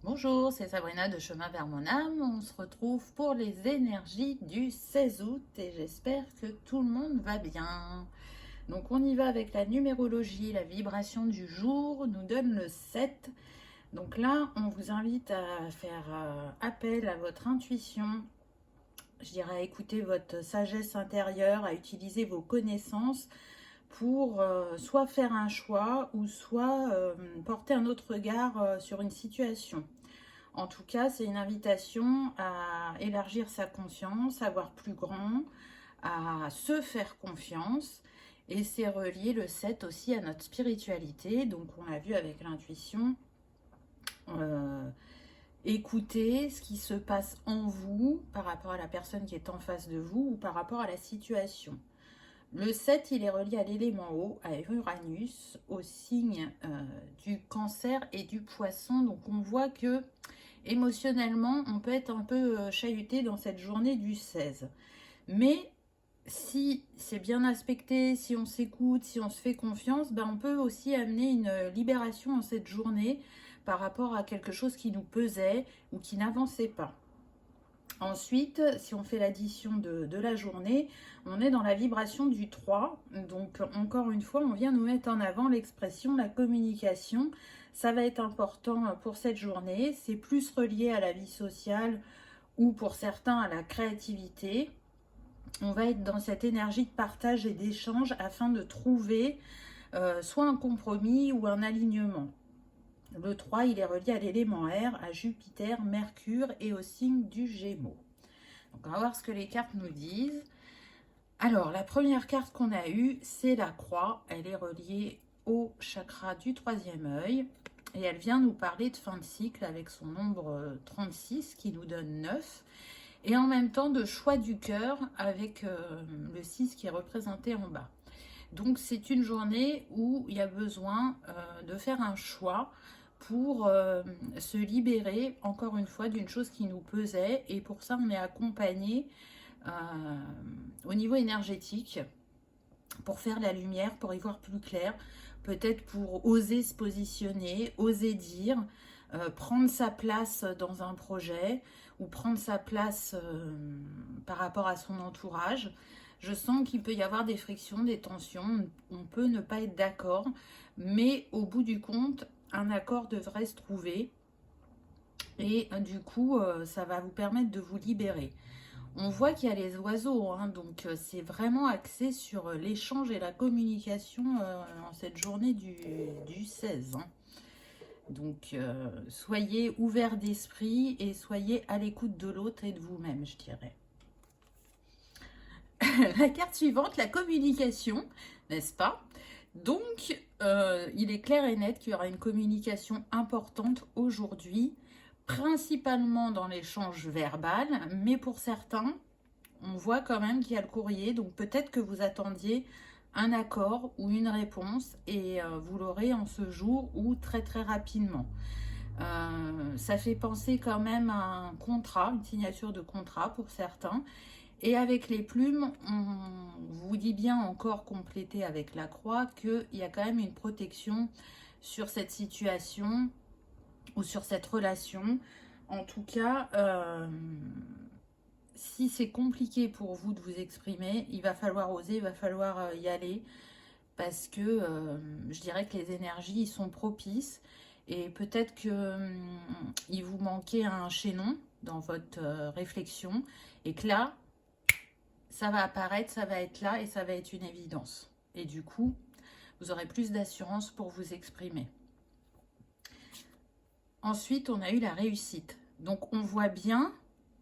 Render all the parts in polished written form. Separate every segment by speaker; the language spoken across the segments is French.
Speaker 1: Bonjour, c'est Sabrina de Chemin vers mon âme. On se retrouve pour les énergies du 16 août et j'espère que tout le monde va bien. Donc on y va avec la numérologie, la vibration du jour nous donne le 7. Donc là, on vous invite à faire appel à votre intuition, je dirais à écouter votre sagesse intérieure, à utiliser vos connaissances pour soit faire un choix ou soit porter un autre regard sur une situation. En tout cas, c'est une invitation à élargir sa conscience, à voir plus grand, à se faire confiance. Et c'est relié le 7 aussi à notre spiritualité. Donc on l'a vu avec l'intuition. Écoutez ce qui se passe en vous par rapport à la personne qui est en face de vous ou par rapport à la situation. Le 7, il est relié à l'élément eau, à Uranus, au signe du cancer et du poisson. Donc on voit que émotionnellement, on peut être un peu chahuté dans cette journée du 16. Mais si c'est bien aspecté, si on s'écoute, si on se fait confiance, ben on peut aussi amener une libération en cette journée par rapport à quelque chose qui nous pesait ou qui n'avançait pas. Ensuite, si on fait l'addition de la journée, on est dans la vibration du 3. Donc, encore une fois, on vient nous mettre en avant l'expression, la communication. Ça va être important pour cette journée. C'est plus relié à la vie sociale ou pour certains à la créativité. On va être dans cette énergie de partage et d'échange afin de trouver soit un compromis ou un alignement. Le 3, il est relié à l'élément air, à Jupiter, Mercure et au signe du Gémeaux. Donc, on va voir ce que les cartes nous disent. Alors, la première carte qu'on a eue, c'est la croix. Elle est reliée au chakra du troisième œil. Et elle vient nous parler de fin de cycle avec son nombre 36 qui nous donne 9. Et en même temps de choix du cœur avec le 6 qui est représenté en bas. Donc, c'est une journée où il y a besoin de faire un choix pour se libérer, encore une fois, d'une chose qui nous pesait. Et pour ça, on est accompagné au niveau énergétique pour faire la lumière, pour y voir plus clair, peut-être pour oser se positionner, oser dire, prendre sa place dans un projet ou prendre sa place par rapport à son entourage. Je sens qu'il peut y avoir des frictions, des tensions, on peut ne pas être d'accord, mais au bout du compte, un accord devrait se trouver et du coup, ça va vous permettre de vous libérer. On voit qu'il y a les oiseaux, hein, donc c'est vraiment axé sur l'échange et la communication en cette journée du 16. Hein. Donc, soyez ouverts d'esprit et soyez à l'écoute de l'autre et de vous-même, je dirais. La carte suivante, la communication, n'est-ce pas? Donc, il est clair et net qu'il y aura une communication importante aujourd'hui, principalement dans l'échange verbal, mais pour certains, on voit quand même qu'il y a le courrier, donc peut-être que vous attendiez un accord ou une réponse et vous l'aurez en ce jour ou très très rapidement. Ça fait penser quand même à un contrat, une signature de contrat pour certains. Et avec les plumes, on vous dit bien encore complété avec la croix qu'il y a quand même une protection sur cette situation ou sur cette relation. En tout cas, si c'est compliqué pour vous de vous exprimer, il va falloir oser, il va falloir y aller parce que je dirais que les énergies sont propices et peut-être que il vous manquait un chaînon dans votre réflexion et que là, ça va apparaître, ça va être là et ça va être une évidence. Et du coup, vous aurez plus d'assurance pour vous exprimer. Ensuite, on a eu la réussite. Donc, on voit bien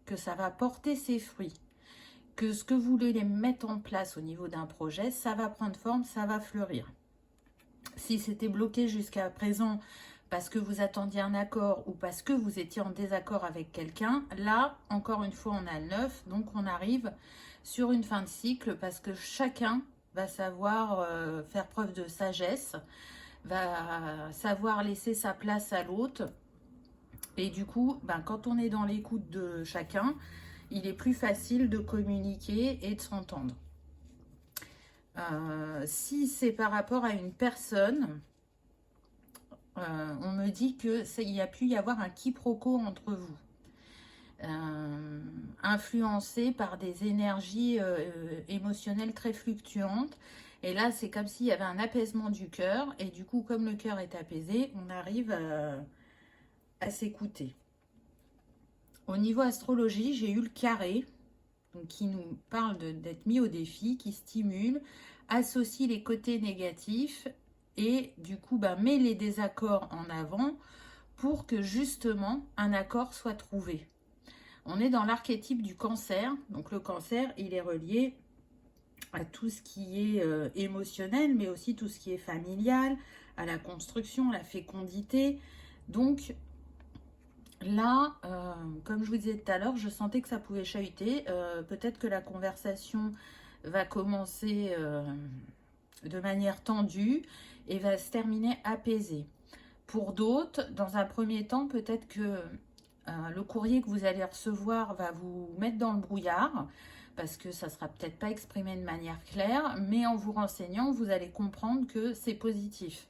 Speaker 1: que ça va porter ses fruits. Que ce que vous voulez mettre en place au niveau d'un projet, ça va prendre forme, ça va fleurir. Si c'était bloqué jusqu'à présent parce que vous attendiez un accord ou parce que vous étiez en désaccord avec quelqu'un, là, encore une fois, on a le 9, donc on arrive sur une fin de cycle parce que chacun va savoir faire preuve de sagesse, va savoir laisser sa place à l'autre. Et du coup, quand on est dans l'écoute de chacun, il est plus facile de communiquer et de s'entendre. Si c'est par rapport à une personne, On me dit que il y a pu y avoir un quiproquo entre vous. Influencé par des énergies émotionnelles très fluctuantes. Et là, c'est comme s'il y avait un apaisement du cœur. Et du coup, comme le cœur est apaisé, on arrive à s'écouter. Au niveau astrologie, j'ai eu le carré, donc qui nous parle d'être mis au défi, qui stimule, associe les côtés négatifs et du coup met les désaccords en avant pour que justement un accord soit trouvé. On est dans l'archétype du cancer, donc le cancer il est relié à tout ce qui est émotionnel, mais aussi tout ce qui est familial, à la construction, à la fécondité. Donc là, comme je vous disais tout à l'heure, je sentais que ça pouvait chahuter. Peut-être que la conversation va commencer de manière tendue et va se terminer apaisée. Pour d'autres, dans un premier temps, peut-être que le courrier que vous allez recevoir va vous mettre dans le brouillard parce que ça ne sera peut-être pas exprimé de manière claire, mais en vous renseignant, vous allez comprendre que c'est positif.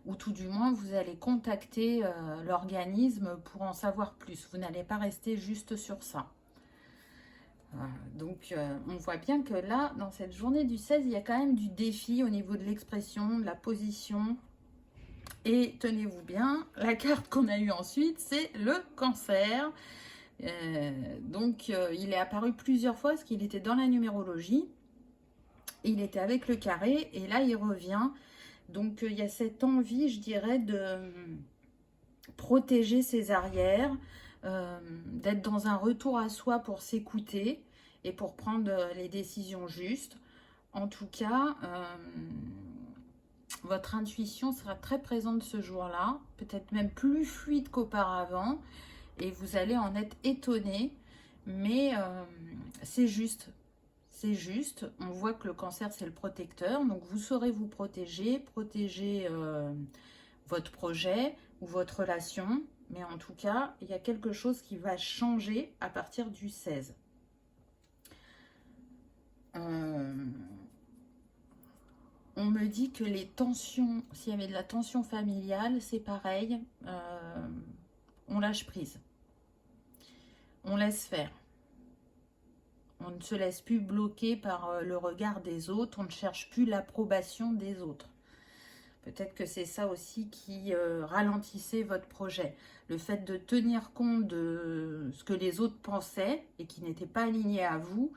Speaker 1: Ou tout du moins, vous allez contacter l'organisme pour en savoir plus. Vous n'allez pas rester juste sur ça. Donc, on voit bien que là, dans cette journée du 16, il y a quand même du défi au niveau de l'expression, de la position. Et tenez-vous bien, la carte qu'on a eue ensuite, c'est le cancer. Donc, il est apparu plusieurs fois parce qu'il était dans la numérologie. Il était avec le carré et là, il revient. Donc, il y a cette envie, je dirais, de protéger ses arrières, d'être dans un retour à soi pour s'écouter et pour prendre les décisions justes. En tout cas, votre intuition sera très présente ce jour-là, peut-être même plus fluide qu'auparavant, et vous allez en être étonné, mais c'est juste. C'est juste, on voit que le cancer c'est le protecteur, donc vous saurez vous protéger votre projet ou votre relation, mais en tout cas, il y a quelque chose qui va changer à partir du 16. On me dit que les tensions, s'il y avait de la tension familiale, c'est pareil, on lâche prise. On laisse faire. On ne se laisse plus bloquer par le regard des autres, on ne cherche plus l'approbation des autres. Peut-être que c'est ça aussi qui ralentissait votre projet. Le fait de tenir compte de ce que les autres pensaient et qui n'était pas aligné à vous,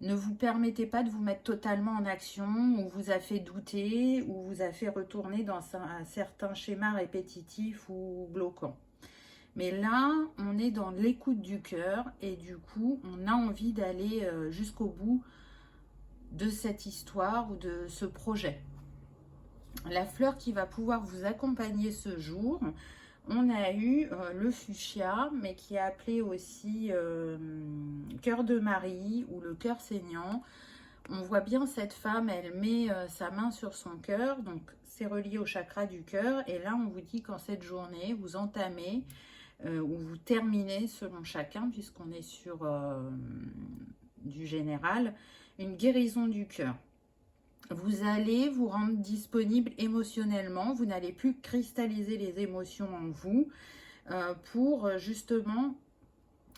Speaker 1: ne vous permettez pas de vous mettre totalement en action, ou vous a fait douter, ou vous a fait retourner dans un certain schéma répétitif ou bloquant. Mais là, on est dans l'écoute du cœur et du coup, on a envie d'aller jusqu'au bout de cette histoire ou de ce projet. La fleur qui va pouvoir vous accompagner ce jour, on a eu le fuchsia, mais qui est appelé aussi cœur de Marie ou le cœur saignant. On voit bien cette femme, elle met sa main sur son cœur, donc c'est relié au chakra du cœur. Et là, on vous dit qu'en cette journée, vous entamez ou vous terminez, selon chacun, puisqu'on est sur du général, une guérison du cœur. Vous allez vous rendre disponible émotionnellement, vous n'allez plus cristalliser les émotions en vous pour justement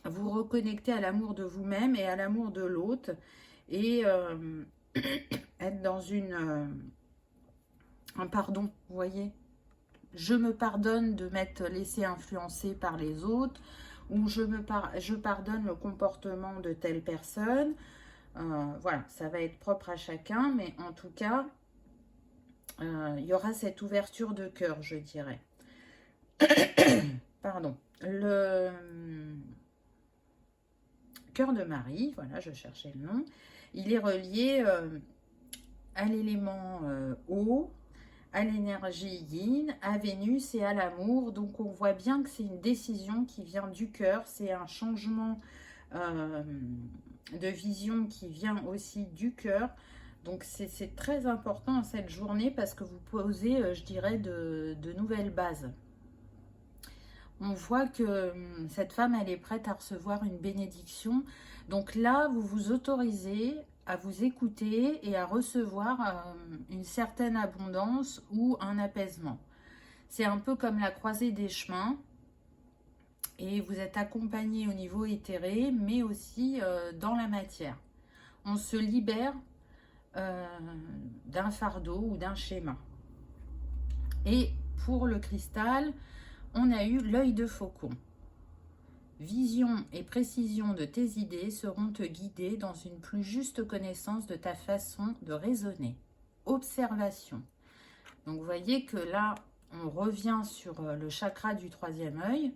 Speaker 1: vous reconnecter à l'amour de vous-même et à l'amour de l'autre et être dans un pardon, vous voyez. Je me pardonne de m'être laissé influencer par les autres, ou je pardonne le comportement de telle personne. Voilà, ça va être propre à chacun, mais en tout cas, il y aura cette ouverture de cœur, je dirais. Pardon. Le cœur de Marie, voilà, je cherchais le nom, il est relié à l'élément eau, à l'énergie yin, à Vénus et à l'amour. Donc on voit bien que c'est une décision qui vient du cœur, c'est un changement de vision qui vient aussi du cœur. Donc c'est très important cette journée parce que vous posez, je dirais, de nouvelles bases. On voit que cette femme, elle est prête à recevoir une bénédiction. Donc là, vous vous autorisez à vous écouter et à recevoir une certaine abondance ou un apaisement. C'est un peu comme la croisée des chemins. Et vous êtes accompagné au niveau éthéré, mais aussi dans la matière. On se libère d'un fardeau ou d'un schéma. Et pour le cristal, on a eu l'œil de faucon. Vision et précision de tes idées seront te guider dans une plus juste connaissance de ta façon de raisonner. Observation. Donc vous voyez que là, on revient sur le chakra du troisième œil.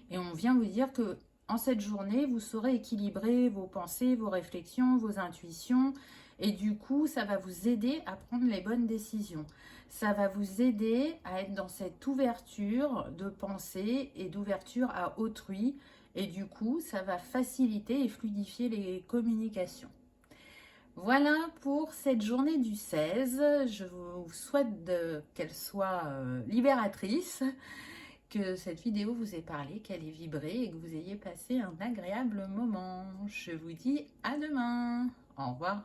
Speaker 1: Et on vient vous dire que en cette journée, vous saurez équilibrer vos pensées, vos réflexions, vos intuitions. Et du coup, ça va vous aider à prendre les bonnes décisions. Ça va vous aider à être dans cette ouverture de pensée et d'ouverture à autrui. Et du coup, ça va faciliter et fluidifier les communications. Voilà pour cette journée du 16. Je vous souhaite qu'elle soit libératrice, que cette vidéo vous ait parlé, qu'elle ait vibré et que vous ayez passé un agréable moment. Je vous dis à demain. Au revoir.